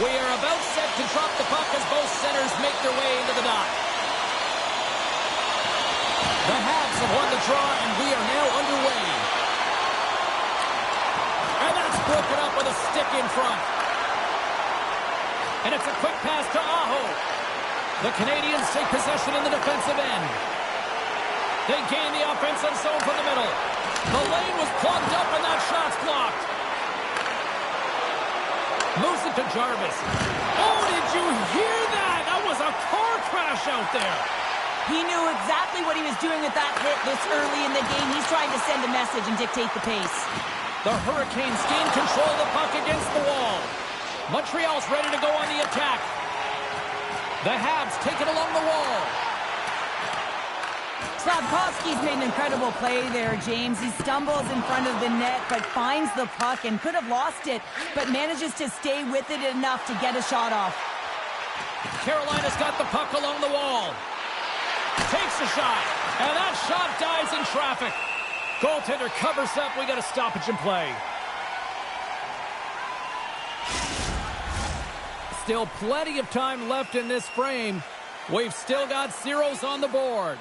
We are about set to drop the puck as both centers make their way into the dot. The Habs have won the draw, and we are now underway. And that's broken up with a stick in front. And it's a quick pass to Aho. The Canadiens take possession in the defensive end. They gain the offensive zone from the middle. The lane was plugged up, and that shot's blocked. Moves it to Jarvis. Oh, did you hear that? That was a car crash out there. He knew exactly what he was doing with that hit this early in the game. He's trying to send a message and dictate the pace. The Hurricanes gain control of the puck against the wall. Montreal's ready to go on the attack. The Habs take it along the wall. Slafkovsky's made an incredible play there, James. He stumbles in front of the net, but finds the puck and could have lost it, but manages to stay with it enough to get a shot off. Carolina's got the puck along the wall. Takes a shot, and that shot dies in traffic. Goaltender covers up. We got a stoppage in play. Still plenty of time left in this frame. We've still got zeros on the board.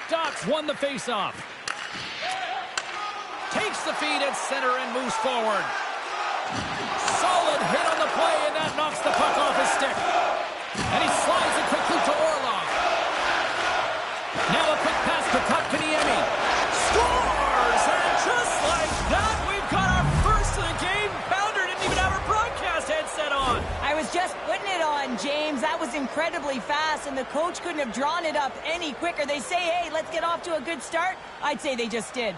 Dots won the faceoff. Takes the feed at center and moves forward. Solid hit on the play, and that knocks the puck off his stick. And he slides it quickly to Orlov. Now a quick pass to Kotkaniemi. Scores! And just like that, we've got our first of the game. Bounder didn't even have her broadcast headset on. I was just putting it on, James. That was incredibly fast, and the coach couldn't have drawn it up any quicker. They say, hey, let's get off to a good start. I'd say they just did.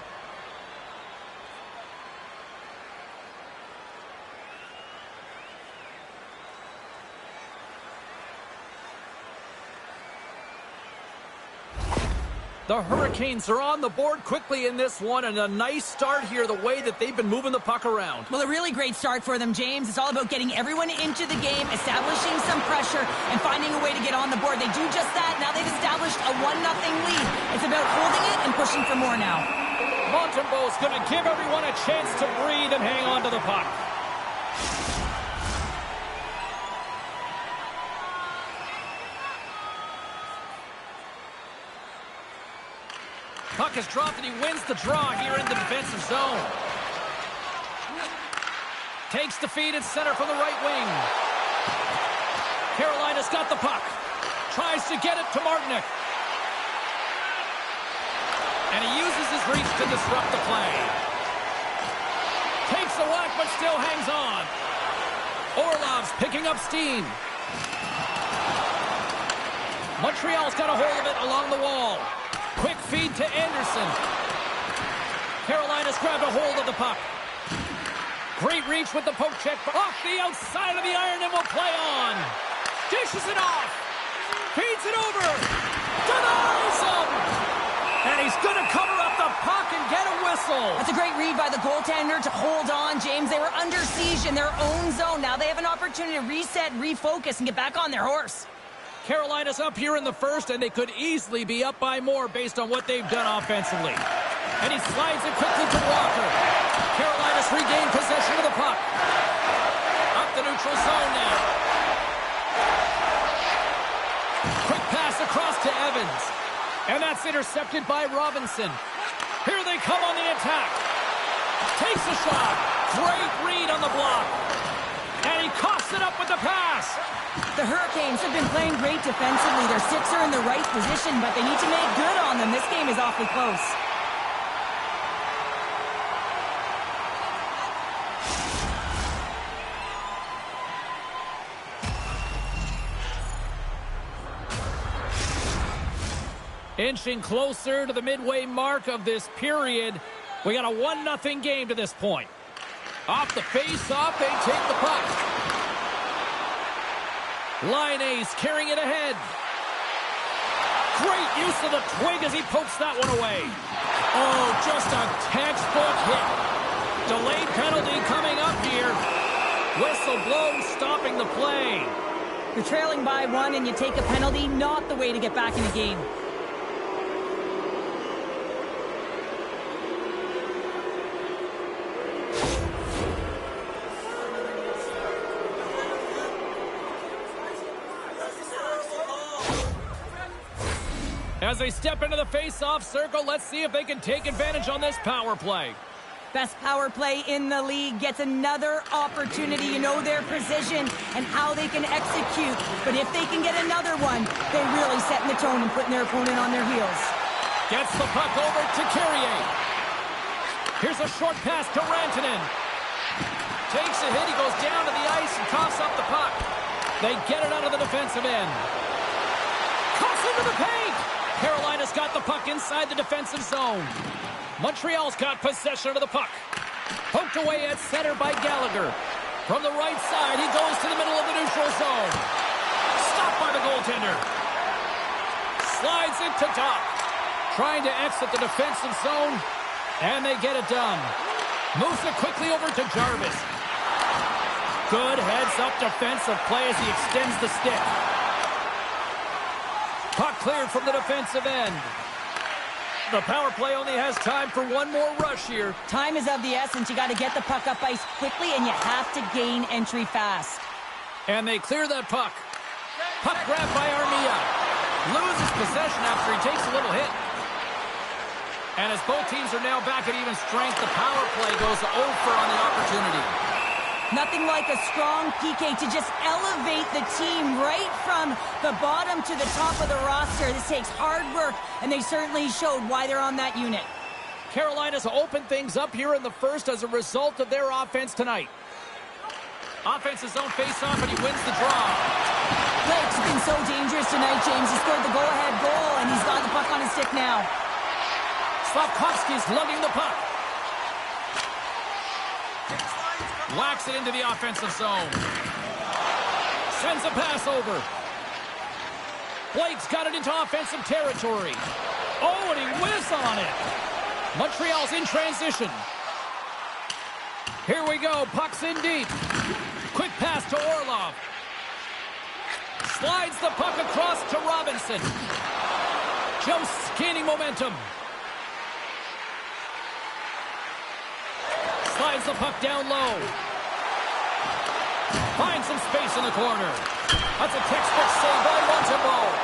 The Hurricanes are on the board quickly in this one, and a nice start here, the way that they've been moving the puck around. Well, a really great start for them, James. It's all about getting everyone into the game, establishing some pressure, and finding a way to get on the board. They do just that. Now they've established a 1-0 lead. It's about holding it and pushing for more now. Montembeault's going to give everyone a chance to breathe and hang on to the puck. Puck is dropped, and he wins the draw here in the defensive zone. Takes the feed at center from the right wing. Carolina's got the puck. Tries to get it to Martinic. And he uses his reach to disrupt the play. Takes a whack, but still hangs on. Orlov's picking up steam. Montreal's got a hold of it along the wall. Quick feed to Anderson. Carolina's grabbed a hold of the puck. Great reach with the poke check. Off the outside of the iron and will play on. Dishes it off. Feeds it over. Denies him. And he's going to cover up the puck and get a whistle. That's a great read by the goaltender to hold on, James. They were under siege in their own zone. Now they have an opportunity to reset, refocus, and get back on their horse. Carolina's up here in the first, and they could easily be up by more based on what they've done offensively. And he slides it quickly to Walker. Carolina's regained possession of the puck. Up the neutral zone now. Quick pass across to Evans. And that's intercepted by Robinson. Here they come on the attack. Takes a shot. Great read on the block. And he coughs it up with the pass. The Hurricanes have been playing great defensively. Their sticks are in the right position, but they need to make good on them. This game is awfully close. Inching closer to the midway mark of this period. We got a 1-0 game to this point. Off the face-off, they take the puck. Line Ace carrying it ahead. Great use of the twig as he pokes that one away. Oh, just a textbook hit. Delayed penalty coming up here. Whistle blown, stopping the play. You're trailing by 1 and you take a penalty, not the way to get back in the game. As they step into the face-off circle, let's see if they can take advantage on this power play. Best power play in the league gets another opportunity. You know their position and how they can execute. But if they can get another one, they're really setting the tone and putting their opponent on their heels. Gets the puck over to Carrier. Here's a short pass to Rantanen. Takes a hit, he goes down to the ice and coughs up the puck. They get it out of the defensive end. Coughs into the paint. Carolina's got the puck inside the defensive zone. Montreal's got possession of the puck. Poked away at center by Gallagher. From the right side, he goes to the middle of the neutral zone. Stopped by the goaltender. Slides it to top. Trying to exit the defensive zone, and they get it done. Moves it quickly over to Jarvis. Good heads-up defensive play as he extends the stick. Puck cleared from the defensive end. The power play only has time for one more rush here. Time is of the essence. You got to get the puck up ice quickly, and you have to gain entry fast. And they clear that puck. Puck grabbed by Armia. Loses possession after he takes a little hit. And as both teams are now back at even strength, the power play goes over on the opportunity. Nothing like a strong PK to just elevate the team right from the bottom to the top of the roster. This takes hard work, and they certainly showed why they're on that unit. Carolina's opened things up here in the first as a result of their offense tonight. Offense's own face-off, and he wins the draw. Blake's been so dangerous tonight, James. He scored the go-ahead goal, and he's got the puck on his stick now. Slafkovsky's lugging the puck. Whacks it into the offensive zone. Sends a pass over. Blake's got it into offensive territory. Oh, and he whizzes on it. Montreal's in transition. Here we go. Puck's in deep. Quick pass to Orlov. Slides the puck across to Robinson. Just gaining momentum. Slides the puck down low. Finds some space in the corner. That's a textbook save by Montembeault.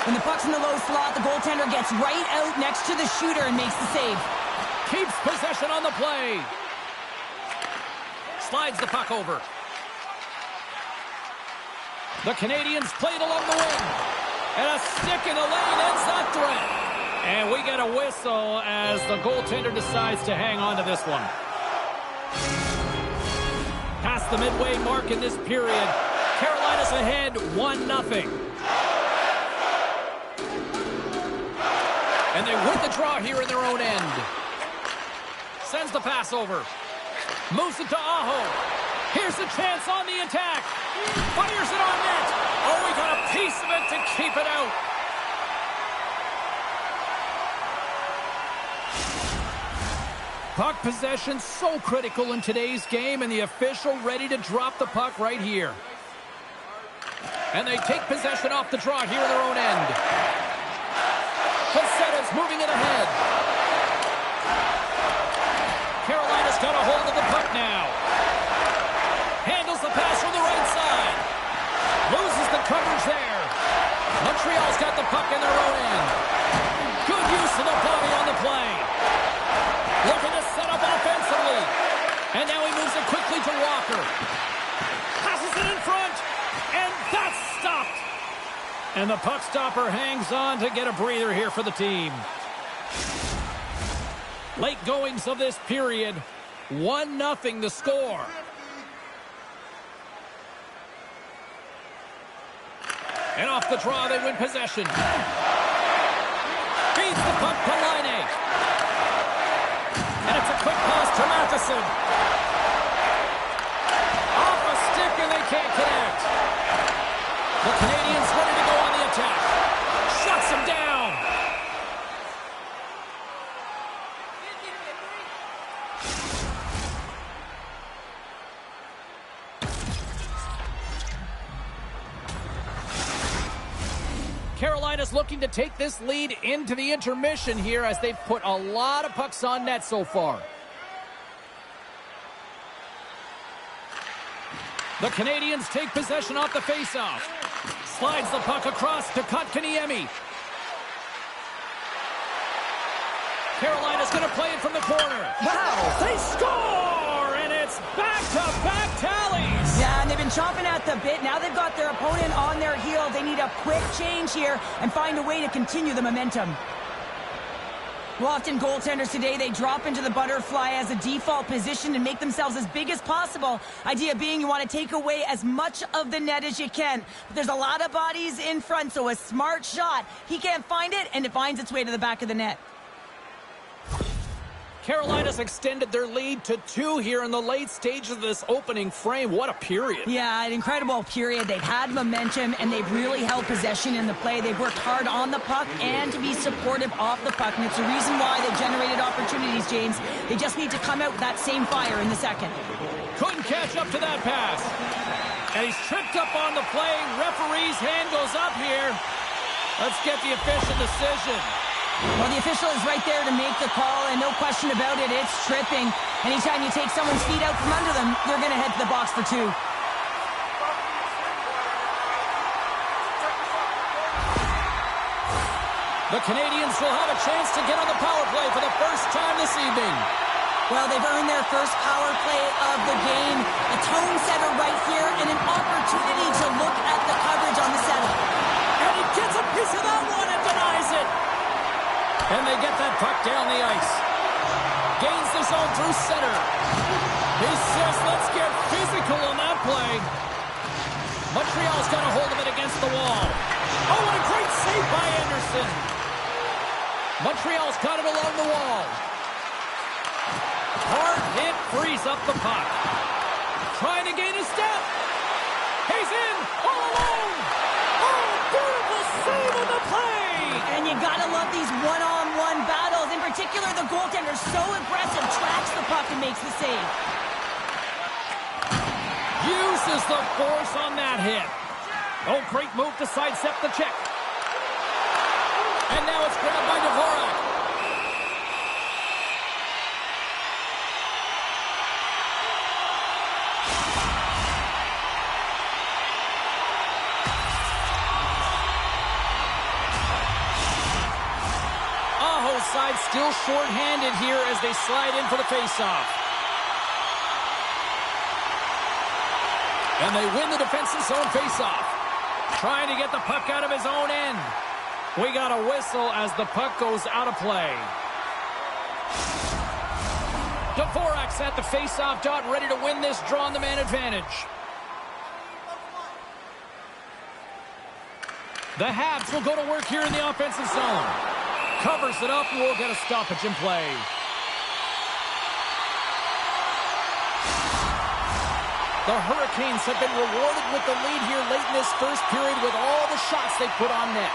When the puck's in the low slot, the goaltender gets right out next to the shooter and makes the save. Keeps possession on the play. Slides the puck over. The Canadiens played along the wing. And a stick in the lane ends that threat. And we get a whistle as the goaltender decides to hang on to this one. Past the midway mark in this period, Carolina's ahead 1-0. And they win the draw here in their own end. Sends the pass over. Moves it to Aho. Here's the chance on the attack. Fires it on net. Oh, we got a piece of it to keep it out. Puck possession so critical in today's game, and the official ready to drop the puck right here. And they take possession off the draw here in their own end. Pocetta's moving it ahead. Carolina's got a hold of the puck now. Handles the pass from the right side. Loses the coverage there. Montreal's got the puck in their own end. Good use of the body on the play. Looking to set up offensively. And now he moves it quickly to Walker. Passes it in front. And that's stopped. And the puck stopper hangs on to get a breather here for the team. Late goings of this period. 1-0 the score. And off the draw, they win possession. Feeds the puck to Laine. And it's a quick pass to Matheson. Off a stick, and they can't connect. The Canadiens ready to go on the attack. Shuts him down. Carolina's looking to take this lead into the intermission here as they've put a lot of pucks on net so far. The Canadiens take possession off the faceoff. Slides the puck across to Kotkaniemi. Carolina's going to play it from the corner. Wow. They score, and it's back-to-back tallies. Yeah, and they've been chomping at the bit. Now they've got their opponent on their heels. They need a quick change here and find a way to continue the momentum. Well, often goaltenders today, they drop into the butterfly as a default position and make themselves as big as possible. Idea being you want to take away as much of the net as you can. But there's a lot of bodies in front, so a smart shot. He can't find it, and it finds its way to the back of the net. Carolina's extended their lead to 2 here in the late stages of this opening frame. What a period. Yeah, an incredible period. They've had momentum, and they've really held possession in the play. They've worked hard on the puck and to be supportive off the puck, and it's the reason why they've generated opportunities, James. They just need to come out with that same fire in the second. Couldn't catch up to that pass. And he's tripped up on the play. Referee's hand goes up here. Let's get the official decision. Well, the official is right there to make the call, and no question about it, it's tripping. Anytime you take someone's feet out from under them, they're going to head to the box for 2. The Canadiens will have a chance to get on the power play for the first time this evening. Well, they've earned their first power play of the game. A tone setter right here, and an opportunity to look at the coverage on the setup. And he gets a piece of that one and denies it. And they get that puck down the ice. Gains the zone through center. He says, let's get physical on that play. Montreal's got a hold of it against the wall. Oh, what a great save by Anderson. Montreal's got it along the wall. Hard hit frees up the puck. Trying to gain a step. He's in all alone. Oh, beautiful save on the play. And you gotta love these one-on-one battles. In particular, the goaltender so aggressive, tracks the puck and makes the save. Uses the force on that hit. Oh, great move to sidestep the check. And now it's grabbed by Dvorak. Side still short-handed here as they slide in for the face-off. And they win the defensive zone face-off. Trying to get the puck out of his own end. We got a whistle as the puck goes out of play. Dvorak's at the face-off dot, ready to win this draw on the man advantage. The Habs will go to work here in the offensive zone. Covers it up, and we'll get a stoppage in play. The Hurricanes have been rewarded with the lead here late in this first period with all the shots they put on net.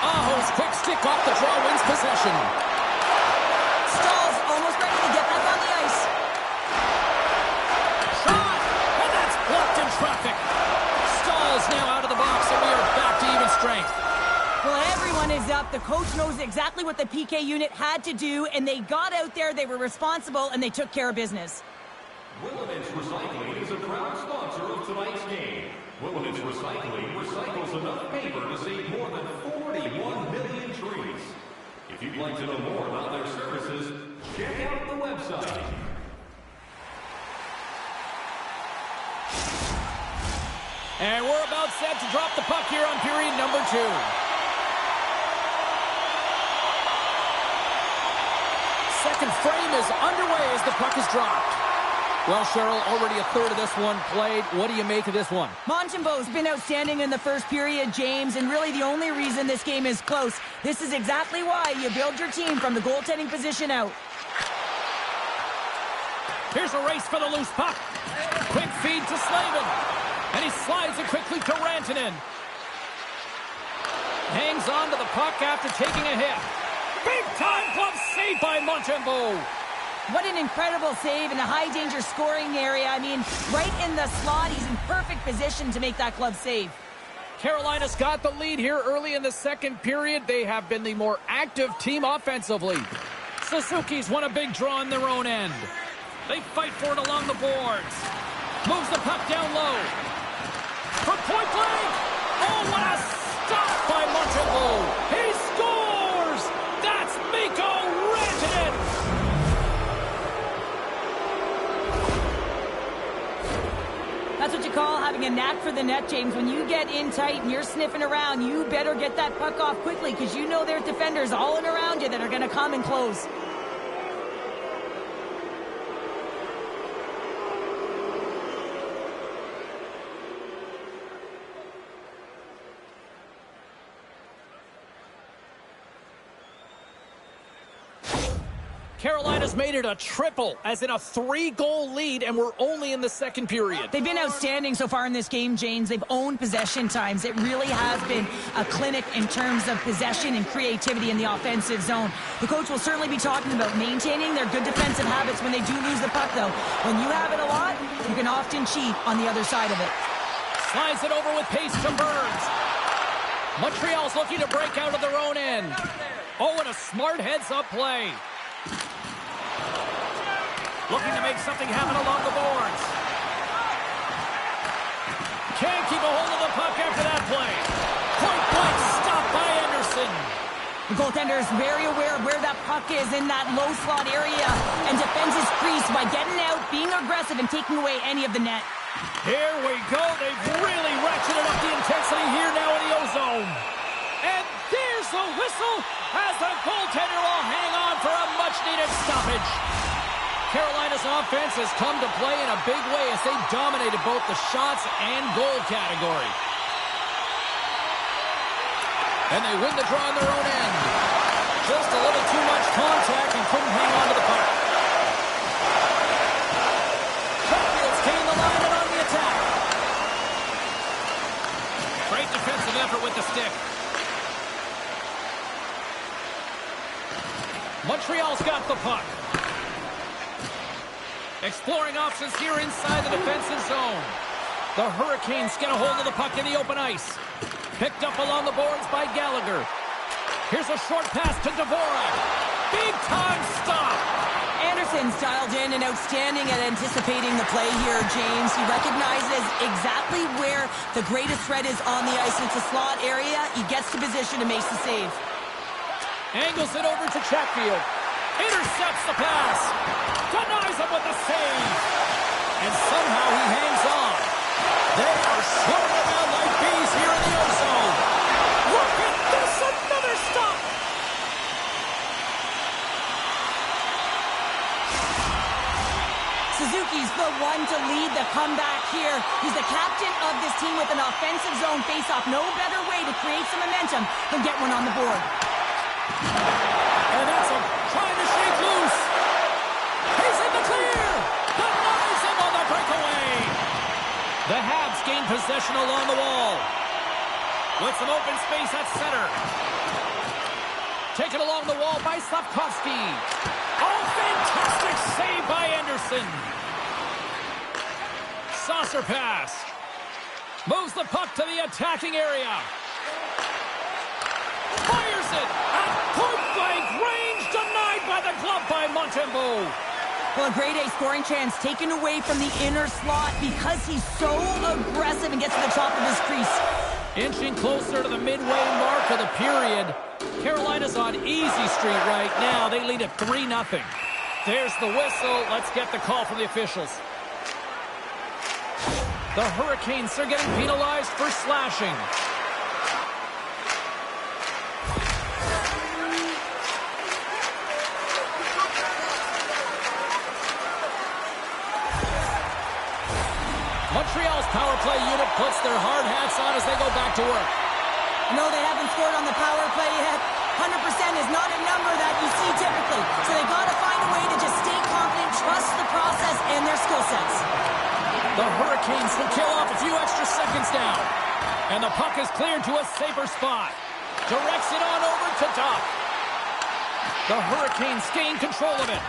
Aho's quick stick off the draw wins possession. Stahl's almost ready to get back on the ice. Shot! And that's blocked in traffic. Stahl's now out of the box, and we are back to even strength. Well, everyone is up. The coach knows exactly what the PK unit had to do, and they got out there, they were responsible, and they took care of business. Willemins Recycling is a proud sponsor of tonight's game. Willemins Recycling recycles enough paper to save more than 41 million trees. If you'd like to know more about their services, check out the website. And we're about set to drop the puck here on period number 2. Second frame is underway as the puck is dropped. Well, Cheryl, already a third of this one played. What do you make of this one? Montembeau's been outstanding in the first period, James, and really the only reason this game is close. This is exactly why you build your team from the goaltending position out. Here's a race for the loose puck. Quick feed to Slavin. And he slides it quickly to Rantanen. Hangs on to the puck after taking a hit. Big-time glove save by Montembeau. What an incredible save in a high-danger scoring area. I mean, right in the slot, he's in perfect position to make that glove save. Carolina's got the lead here early in the second period. They have been the more active team offensively. Suzuki's won a big draw in their own end. They fight for it along the boards. Moves the puck down low. For point blank. Oh, what a stop by Montembeau. He scores! That That's what you call having a knack for the net, James. When you get in tight and you're sniffing around, you better get that puck off quickly because you know there's defenders all in around you that are going to come and close. Carolina's made it a triple, as in a 3-goal lead, and we're only in the second period. They've been outstanding so far in this game, James. They've owned possession times. It really has been a clinic in terms of possession and creativity in the offensive zone. The coach will certainly be talking about maintaining their good defensive habits when they do lose the puck, though. When you have it a lot, you can often cheat on the other side of it. Slides it over with pace to Burns. Montreal's looking to break out of their own end. Oh, and a smart heads-up play. Looking to make something happen along the boards. Can't keep a hold of the puck after that play. Point blank stopped by Anderson. The goaltender is very aware of where that puck is in that low slot area and defends his crease by getting out, being aggressive, and taking away any of the net. Here we go. They've really ratcheted up the intensity here now in the O-zone. And there's the whistle as the goaltender will hang on for a much-needed stoppage. Carolina's offense has come to play in a big way as they dominated both the shots and goal category. And they win the draw on their own end. Just a little too much contact and couldn't hang on to the puck. Caulfield's gained the line and on the attack. Great defensive effort with the stick. Montreal's got the puck. Exploring options here inside the defensive zone. The Hurricanes get a hold of the puck in the open ice. Picked up along the boards by Gallagher. Here's a short pass to Dvorak. Big time stop. Anderson's dialed in and outstanding at anticipating the play here, James. He recognizes exactly where the greatest threat is on the ice. It's a slot area. He gets to position and makes the save. Angles it over to Chatfield. Intercepts the pass. Denies him with the save. And somehow he hangs on. They are swarming around like bees here in the O-zone. Look at this, another stop. Suzuki's the one to lead the comeback here. He's the captain of this team with an offensive zone faceoff. No better way to create some momentum than get one on the board. And that's him trying to shake loose. He's in the clear. Denies him on the breakaway. The Habs gain possession along the wall. With some open space at center. Taken along the wall by Slavkovsky. Oh, fantastic save by Anderson. Saucer pass. Moves the puck to the attacking area. Fires it at point-blank range. Denied by the glove by Montembeault. Well, a grade A scoring chance taken away from the inner slot because he's so aggressive and gets to the top of his crease. Inching closer to the midway mark of the period. Carolina's on easy street right now. They lead at 3-0. There's the whistle. Let's get the call from the officials. The Hurricanes are getting penalized for slashing. Montreal's power play unit puts their hard hats on as they go back to work. No, they haven't scored on the power play yet. 100% is not a number that you see typically. So they got to find a way to just stay confident, trust the process and their skill sets. The Hurricanes will kill off a few extra seconds now. And the puck is cleared to a safer spot. Directs it on over to Duff. The Hurricanes gain control of it.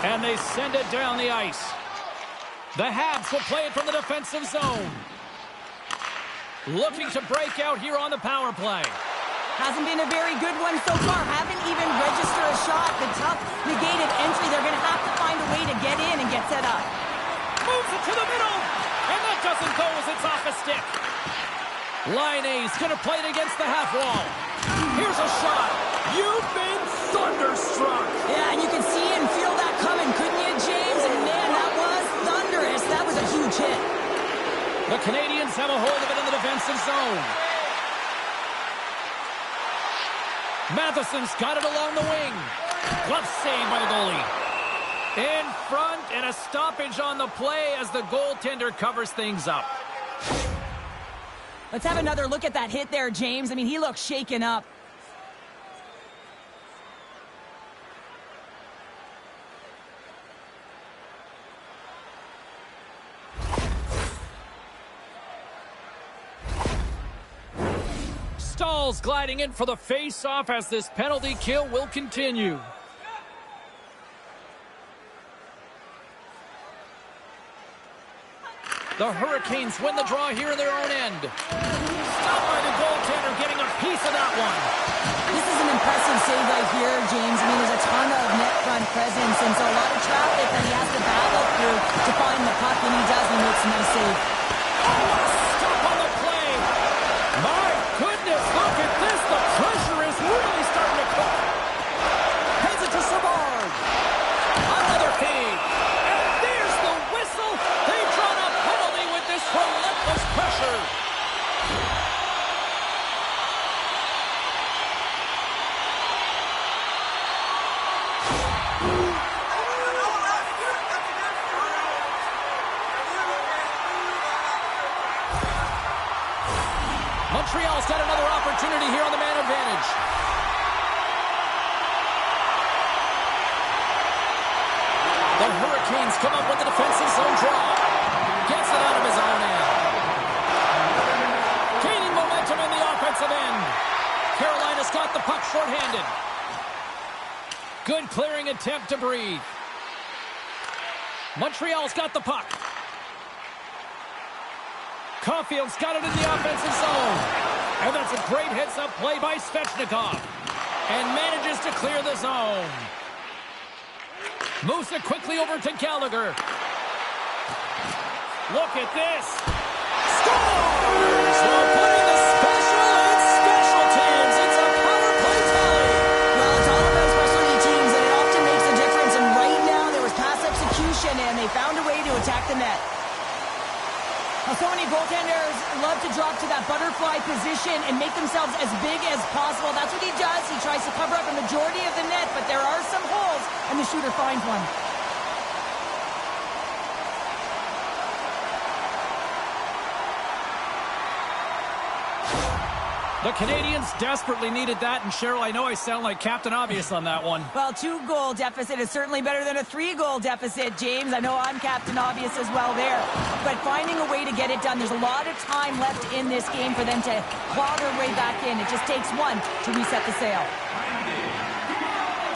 And they send it down the ice. The Habs will play it from the defensive zone. Looking to break out here on the power play. Hasn't been a very good one so far. Haven't even registered a shot. The tough negated entry. They're going to have to find a way to get in and get set up. Moves it to the middle. And that doesn't go as it's off a stick. Line A's going to play it against the half wall. Here's a shot. You've been thunderstruck. Yeah, and you can see and feel that coming, couldn't you, James? And man, that was thunderous. That was The Canadiens have a hold of it in the defensive zone. Matheson's got it along the wing. Glove save by the goalie. In front, and a stoppage on the play as the goaltender covers things up. Let's have another look at that hit there, James. I mean, he looks shaken up. Stahl's gliding in for the face-off as this penalty kill will continue. The Hurricanes win the draw here in their own end. Stopped by the goaltender, getting a piece of that one. This is an impressive save right here, James. I mean, there's a ton of net front presence, and so a lot of traffic that he has to battle through to find the puck, and he does, and he makes a nice save. Oh, what a stop on the play. My goodness, look at this. The pressure is really starting to cook. Heads it to Savard. Another feed. And there's the whistle. They've drawn a penalty with this relentless pressure. Montreal's got another opportunity here on the man advantage. The Hurricanes come up with the defensive zone draw. Gets it out of his own end. Gaining momentum in the offensive end. Carolina's got the puck shorthanded. Good clearing attempt to breathe. Montreal's got the puck. Caulfield's got it in the offensive zone. And that's a great heads-up play by Svechnikov. And manages to clear the zone. Moves it quickly over to Gallagher. Look at this. Scores! While putting the special in special teams. It's a power play tally. Well, it's all about specialty teams, and it often makes a difference. And right now, there was pass execution, and they found a way to attack the net. Now, so many goaltenders love to drop to that butterfly position and make themselves as big as possible. That's what he does. He tries to cover up a majority of the net, but there are some holes, and the shooter finds one. The Canadiens desperately needed that, and Cheryl, I know I sound like Captain Obvious on that one. Well, 2-goal deficit is certainly better than a 3-goal deficit, James. I know I'm Captain Obvious as well there. But finding a way to get it done, there's a lot of time left in this game for them to claw their way back in. It just takes one to reset the sail.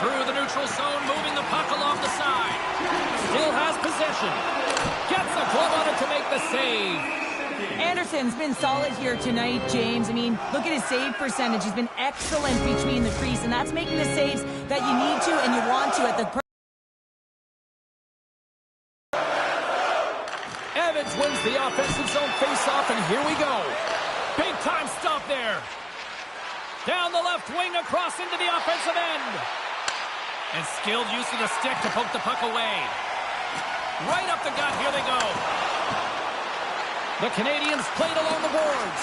Through the neutral zone, moving the puck along the side. Still has possession. Gets a glove on it to make the save. Anderson's been solid here tonight, James. I mean, look at his save percentage. He's been excellent between the crease, and that's making the saves that you need to and you want to at the... Evans wins the offensive zone face-off, and here we go. Big-time stop there. Down the left wing, across into the offensive end. And skilled use of the stick to poke the puck away. Right up the gut, here they go. The Canadiens played along the boards.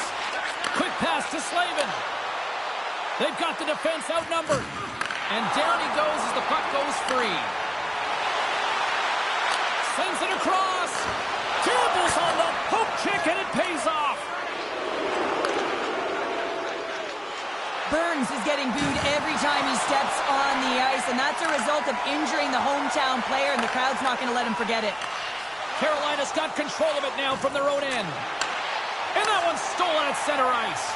Quick pass to Slavin. They've got the defense outnumbered. And down he goes as the puck goes free. Sends it across. Gambles on the poke check, and it pays off. Burns is getting booed every time he steps on the ice, and that's a result of injuring the hometown player, and the crowd's not going to let him forget it. Carolina's got control of it now from their own end. And that one's stolen at center ice.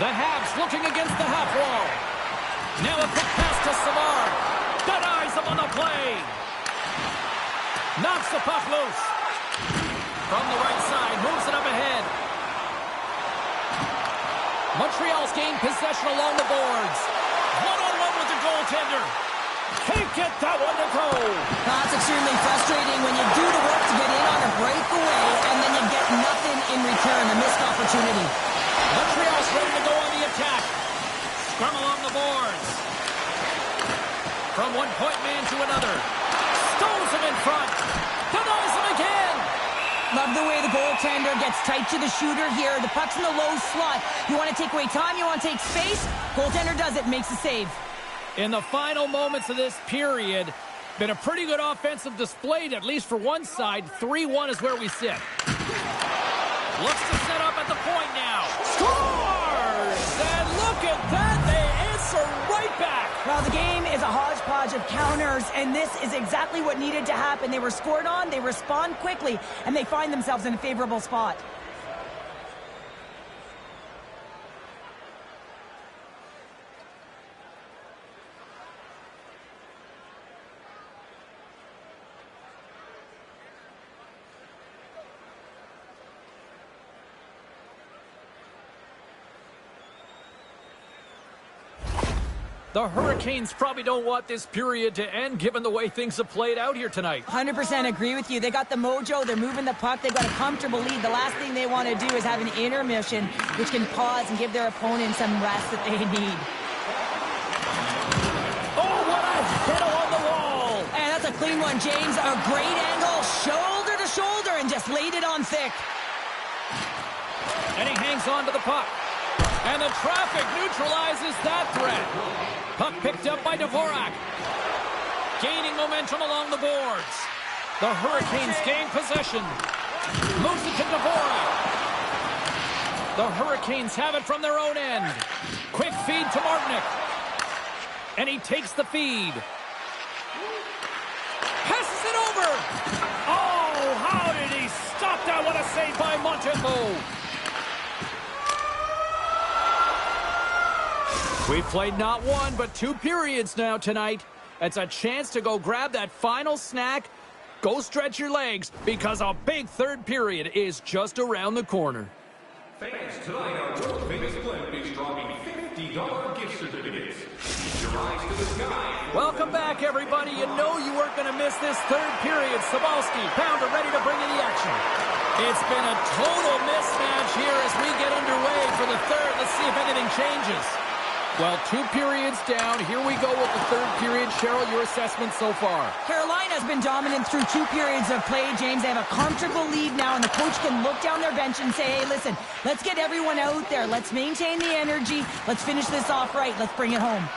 The Habs looking against the half wall. Now a quick pass to Savard. Denies him on the play. Knocks the puck loose. From the right side, moves it up ahead. Montreal's gained possession along the boards. One-on-one with the goaltender. Can't get that one to go. That's extremely frustrating when you do the work to get in on a breakaway and then you get nothing in return, a missed opportunity. Montreal's ready to go on the attack. Scrum along the boards. From one point man to another. Stones him in front. Denies him again. Love the the way the goaltender gets tight to the shooter here. The puck's in the low slot. You want to take away time, you want to take space. Goaltender does it, makes the save. In the final moments of this period, been a pretty good offensive display, at least for one side. 3-1 is where we sit. Looks to set up at the point now. Scores! And look at that, they answer right back. Well, the game is a hodgepodge of counters, and this is exactly what needed to happen. They were scored on, they respond quickly, and they find themselves in a favorable spot. The Hurricanes probably don't want this period to end, given the way things have played out here tonight. 100% agree with you. They got the mojo. They're moving the puck. They've got a comfortable lead. The last thing they want to do is have an intermission, which can pause and give their opponent some rest that they need. Oh, what a hit on the wall! And that's a clean one, James. A great angle, shoulder to shoulder, and just laid it on thick. And he hangs on to the puck. And the traffic neutralizes that threat. Puck picked up by Dvorak. Gaining momentum along the boards. The Hurricanes gain possession. Moves it to Dvorak. The Hurricanes have it from their own end. Quick feed to Martinic. And he takes the feed. Passes it over. Oh, how did he stop that? What a save by Montembeault. We've played not one, but 2 periods now tonight. It's a chance to go grab that final snack. Go stretch your legs, because a big third period is just around the corner. Fans, tonight our world famous clip is dropping $50 gift certificates. Keep your eyes to the sky. Welcome back, everybody. You know you weren't going to miss this third period. Sabalski, Pounder ready to bring you the action. It's been a total mismatch here as we get underway for the third. Let's see if anything changes. Well, 2 periods down. Here we go with the third period. Cheryl, your assessment so far? Carolina's been dominant through 2 periods of play, James. They have a comfortable lead now, and the coach can look down their bench and say, hey, listen, let's get everyone out there. Let's maintain the energy. Let's finish this off right. Let's bring it home.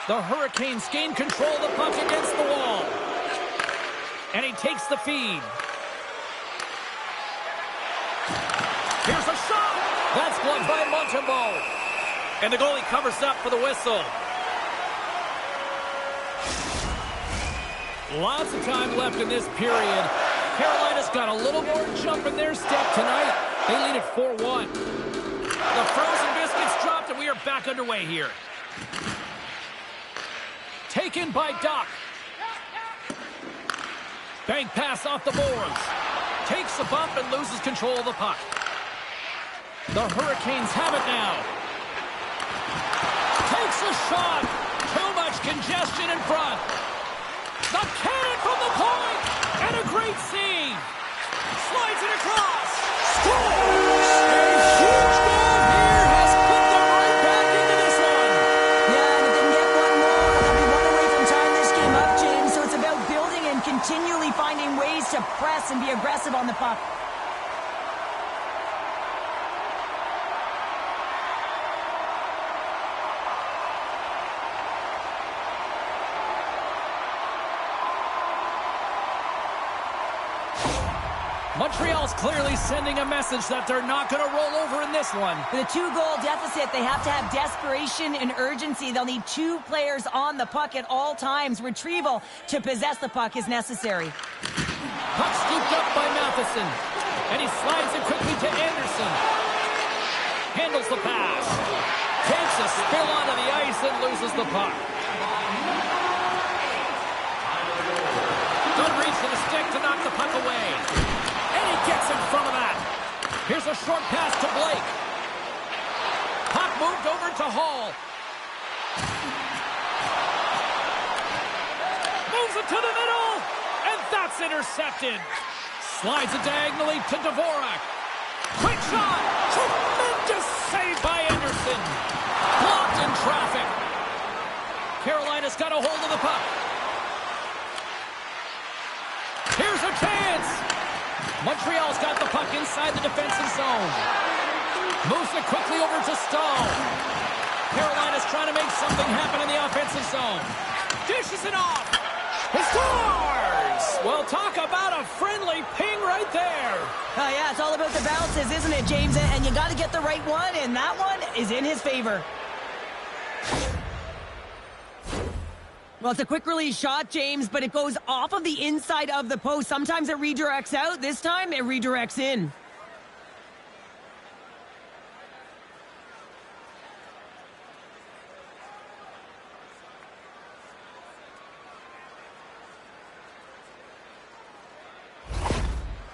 The Hurricanes gain control of the puck against the wall. And he takes the feed. Here's a shot. That's blocked by Montembeault. And the goalie covers up for the whistle. Lots of time left in this period. Carolina's got a little more jump in their step tonight. They lead at 4-1. The frozen biscuits dropped, and we are back underway here. Taken by Doc. Bank pass off the boards. Takes a bump and loses control of the puck. The Hurricanes have it now. Takes a shot. Too much congestion in front. The cannon from the point. And a great save. Slides it across. Scores! A huge goal here has put them right back into this one. Yeah, and if they can get one more, they'll be one away from tying this game up, James. So it's about building and continually finding ways to press and be aggressive on the puck. Montreal's clearly sending a message that they're not going to roll over in this one. With a 2-goal deficit, they have to have desperation and urgency. They'll need 2 players on the puck at all times. Retrieval to possess the puck is necessary. Puck scooped up by Matheson. And he slides it quickly to Anderson. Handles the pass. Takes a spill onto the ice and loses the puck. Good reach to the stick to knock the puck away. And he gets in front of that. Here's a short pass to Blake. Puck moved over to Hall. Moves it to the middle. And that's intercepted. Slides it diagonally to Dvorak. Quick shot. Tremendous save by Anderson. Blocked in traffic. Carolina's got a hold of the puck. Here's a chance. Montreal's got the puck inside the defensive zone. Moves it quickly over to Stahl. Carolina's trying to make something happen in the offensive zone. Dishes it off. He scores! Well, talk about a friendly ping right there. Oh, yeah, it's all about the bounces, isn't it, James? And you got to get the right one, and that one is in his favor. Well, it's a quick release shot, James, but it goes off of the inside of the post. Sometimes it redirects out. This time, it redirects in.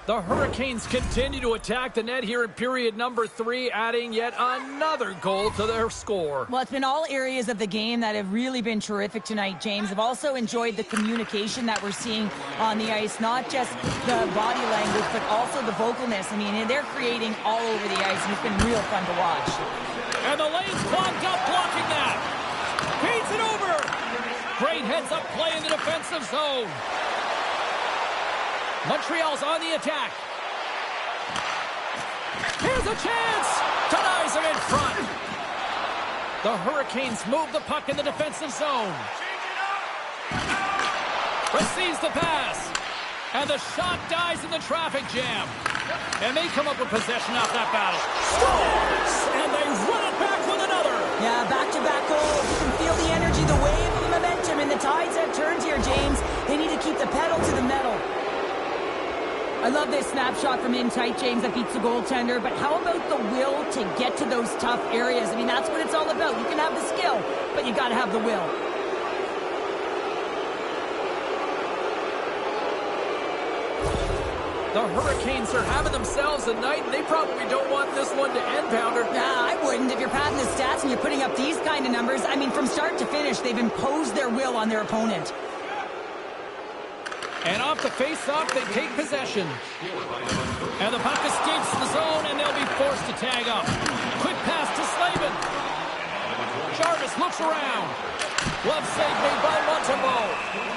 The Hurricanes continue to attack the net here in period number 3, adding yet another goal to their score. Well, it's been all areas of the game that have really been terrific tonight, James. I've also enjoyed the communication that we're seeing on the ice, not just the body language, but also the vocalness. I mean, they're creating all over the ice, and it's been real fun to watch. And the lane's clogged up, blocking that. Feeds it over. Great heads-up play in the defensive zone. Montreal's on the attack. Here's a chance. Denies him in front. The Hurricanes move the puck in the defensive zone. Receives the pass. And the shot dies in the traffic jam. And they come up with possession off that battle. Scores! And they run it back with another. Yeah, back-to-back goals. You can feel the energy, the wave of momentum, and the tides have turned here, James. They need to keep the pedal to the metal. I love this snapshot from in tight, James, that beats the goaltender, but how about the will to get to those tough areas? I mean, that's what it's all about. You can have the skill, but you got to have the will. The Hurricanes are having themselves a night, and they probably don't want this one to end, Pounder. Nah, I wouldn't. If you're padding the stats and you're putting up these kind of numbers, I mean, from start to finish, they've imposed their will on their opponent. And off the face-off, they take possession. And the puck escapes the zone, and they'll be forced to tag up. Quick pass to Slavin. Jarvis looks around. Glove save made by Montembeault.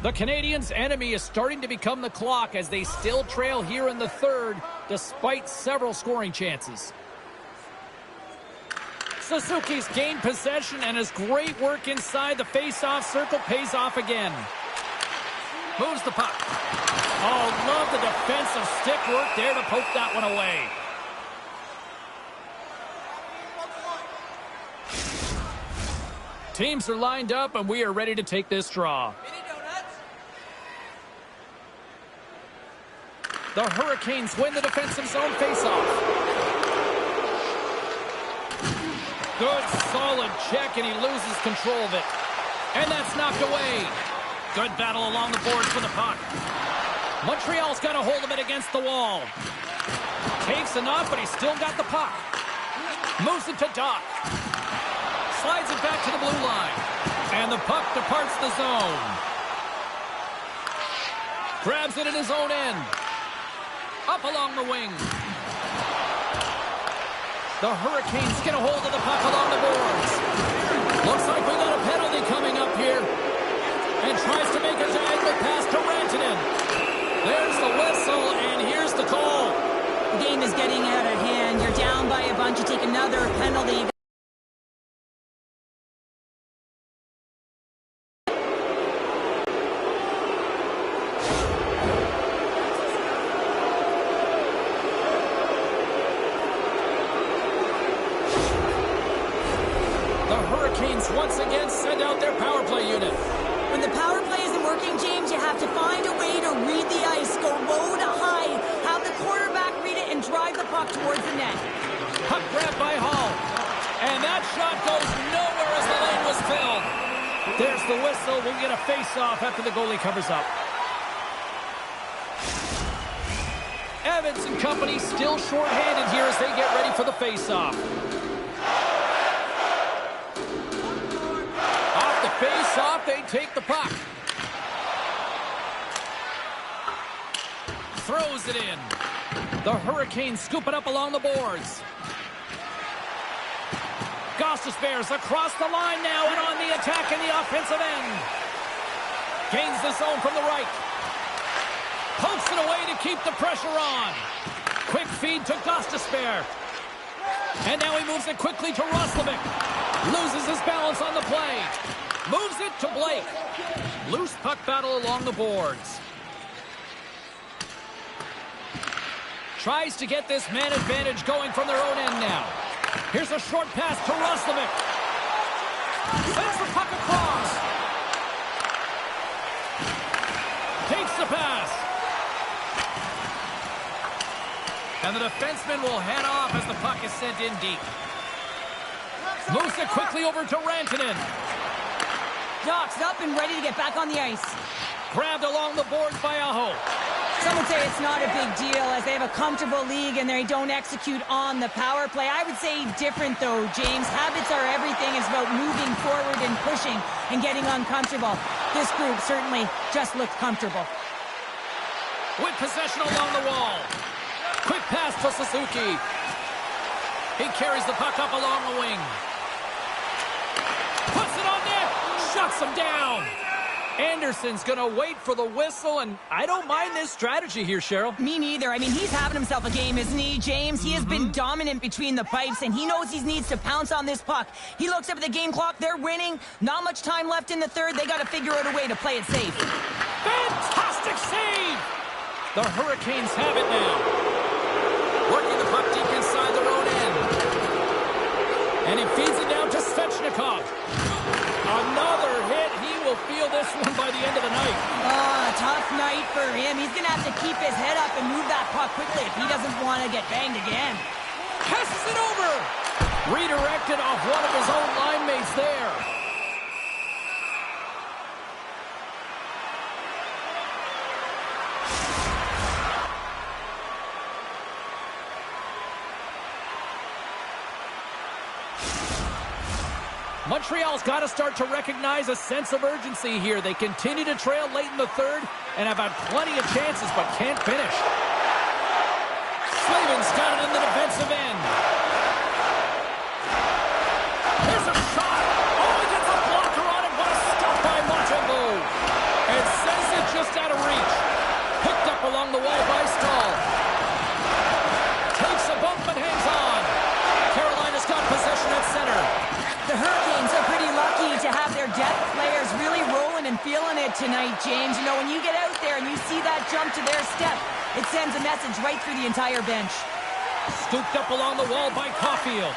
The Canadiens' enemy is starting to become the clock as they still trail here in the third, despite several scoring chances. Suzuki's gained possession, and his great work inside the face-off circle pays off again. Moves the puck. Oh, love the defensive stick work there to poke that one away. Teams are lined up, and we are ready to take this draw. The Hurricanes win the defensive zone faceoff. Good, solid check, and he loses control of it. And that's knocked away. Good battle along the boards for the puck. Montreal's got a hold of it against the wall. Takes enough, but he's still got the puck. Moves it to Doc. Slides it back to the blue line. And the puck departs the zone. Grabs it in his own end. Up along the wing. The Hurricanes get a hold of the puck along the boards. Looks like we got a penalty coming up here. And tries to make a diagonal pass to Rantanen. There's the whistle, and here's the call. The game is getting out of hand. You're down by a bunch. You take another penalty. Once again send out their power play unit. When the power play isn't working, James, you have to find a way to read the ice. Go low to high. Have the quarterback read it and drive the puck towards the net. Puck grabbed by Hall. And that shot goes nowhere as the lane was filled. There's the whistle. We'll get a face-off after the goalie covers up. Evans and company still short-handed here as they get ready for the face-off. Face-off, they take the puck. Throws it in. The Hurricanes scoop it up along the boards. Bears across the line now and on the attack in the offensive end. Gains the zone from the right. Pokes it away to keep the pressure on. Quick feed to Gostisbehere. And now he moves it quickly to Roslovic. Loses his balance on the play. Moves it to Blake. Loose puck battle along the boards. Tries to get this man advantage going from their own end now. Here's a short pass to Roslovic. Sends the puck across. Takes the pass. And the defenseman will head off as the puck is sent in deep. Moves it quickly over to Rantanen. Doc's up and ready to get back on the ice. Grabbed along the boards by Aho. Some would say it's not a big deal as they have a comfortable league and they don't execute on the power play. I would say different though, James. Habits are everything. It's about moving forward and pushing and getting uncomfortable. This group certainly just looks comfortable. With possession along the wall. Quick pass to Suzuki. He carries the puck up along the wing. Puts it on net. Shuts him down. Anderson's going to wait for the whistle, and I don't mind this strategy here, Cheryl. Me neither. I mean, he's having himself a game, isn't he, James? He has been dominant between the pipes, and he knows he needs to pounce on this puck. He looks up at the game clock. They're winning. Not much time left in the third. They got to figure out a way to play it safe. Fantastic save! The Hurricanes have it now. Working the puck deep inside their own end. And he feeds it down to Svechnikov. Another hit. He will feel this one by the end of the night. Tough night for him. He's going to have to keep his head up and move that puck quickly if he doesn't want to get banged again. Passes it over. Redirected off one of his own line mates there. Montreal's got to start to recognize a sense of urgency here. They continue to trail late in the third and have had plenty of chances but can't finish. Slavin's got it in the defensive end. There's a shot. Oh, he gets a blocker on it. What a stop by Montembeault. And sends it just out of reach. Picked up along the wall by Stahl. Takes a bump and hangs on. Carolina's got possession at center. The Hurricanes are pretty lucky to have their depth players really rolling and feeling it tonight, James. You know, when you get out there and you see that jump to their step, it sends a message right through the entire bench. Scooped up along the wall by Caulfield.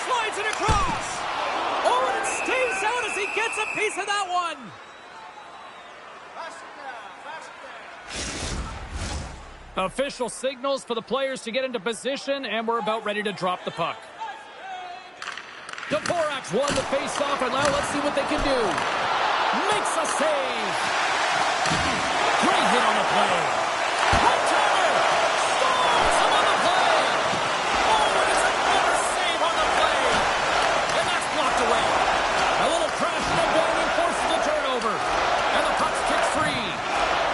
Slides it across. Oh, and it stays out as he gets a piece of that one. Official signals for the players to get into position, and we're about ready to drop the puck. Dvorak's won the face-off, and now let's see what they can do. Makes a save. Great hit on the play. One-timer. Stalls him on the play. Oh, and it's another save on the play. And that's blocked away. A little crash and a banging forces the turnover. And the puck's kicked free.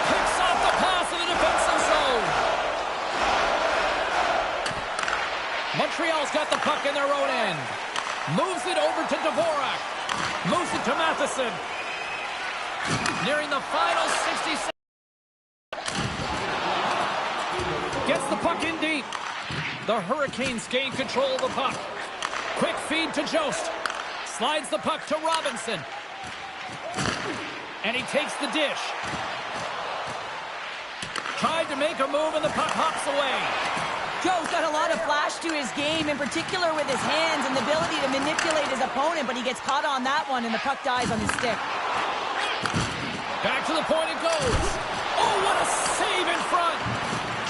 Picks off the pass in the defensive zone. Montreal's got the puck in their own end. Moves it over to Dvorak. Moves it to Matheson. Nearing the final 60 seconds. Gets the puck in deep. The Hurricanes gain control of the puck. Quick feed to Jost. Slides the puck to Robinson. And he takes the dish. Tried to make a move and the puck hops away. Joe's got a lot of flash to his game, in particular with his hands and the ability to manipulate his opponent, but he gets caught on that one and the puck dies on his stick. Back to the point it goes. Oh, what a save in front.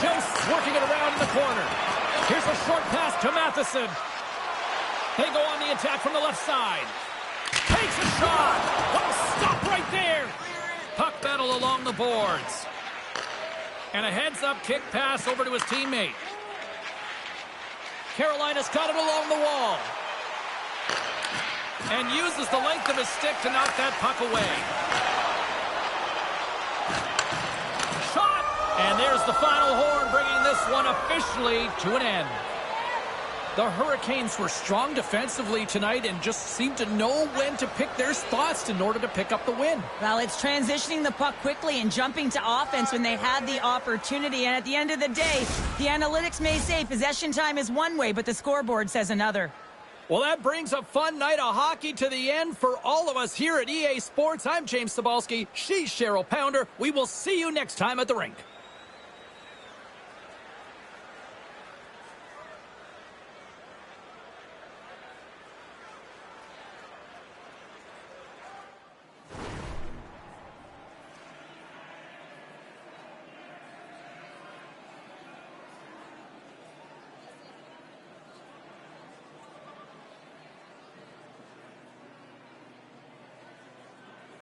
Joe's working it around in the corner. Here's a short pass to Matheson. They go on the attack from the left side. Takes a shot. What a stop right there. Puck battle along the boards. And a heads-up kick pass over to his teammate. Carolina's got it along the wall. And uses the length of his stick to knock that puck away. Shot! And there's the final horn, bringing this officially to an end. The Hurricanes were strong defensively tonight and just seemed to know when to pick their spots in order to pick up the win. Well, it's transitioning the puck quickly and jumping to offense when they had the opportunity. And at the end of the day, the analytics may say possession time is one way, but the scoreboard says another. Well, that brings a fun night of hockey to the end for all of us here at EA Sports. I'm James Cebulski. She's Cheryl Pounder. We will see you next time at the rink.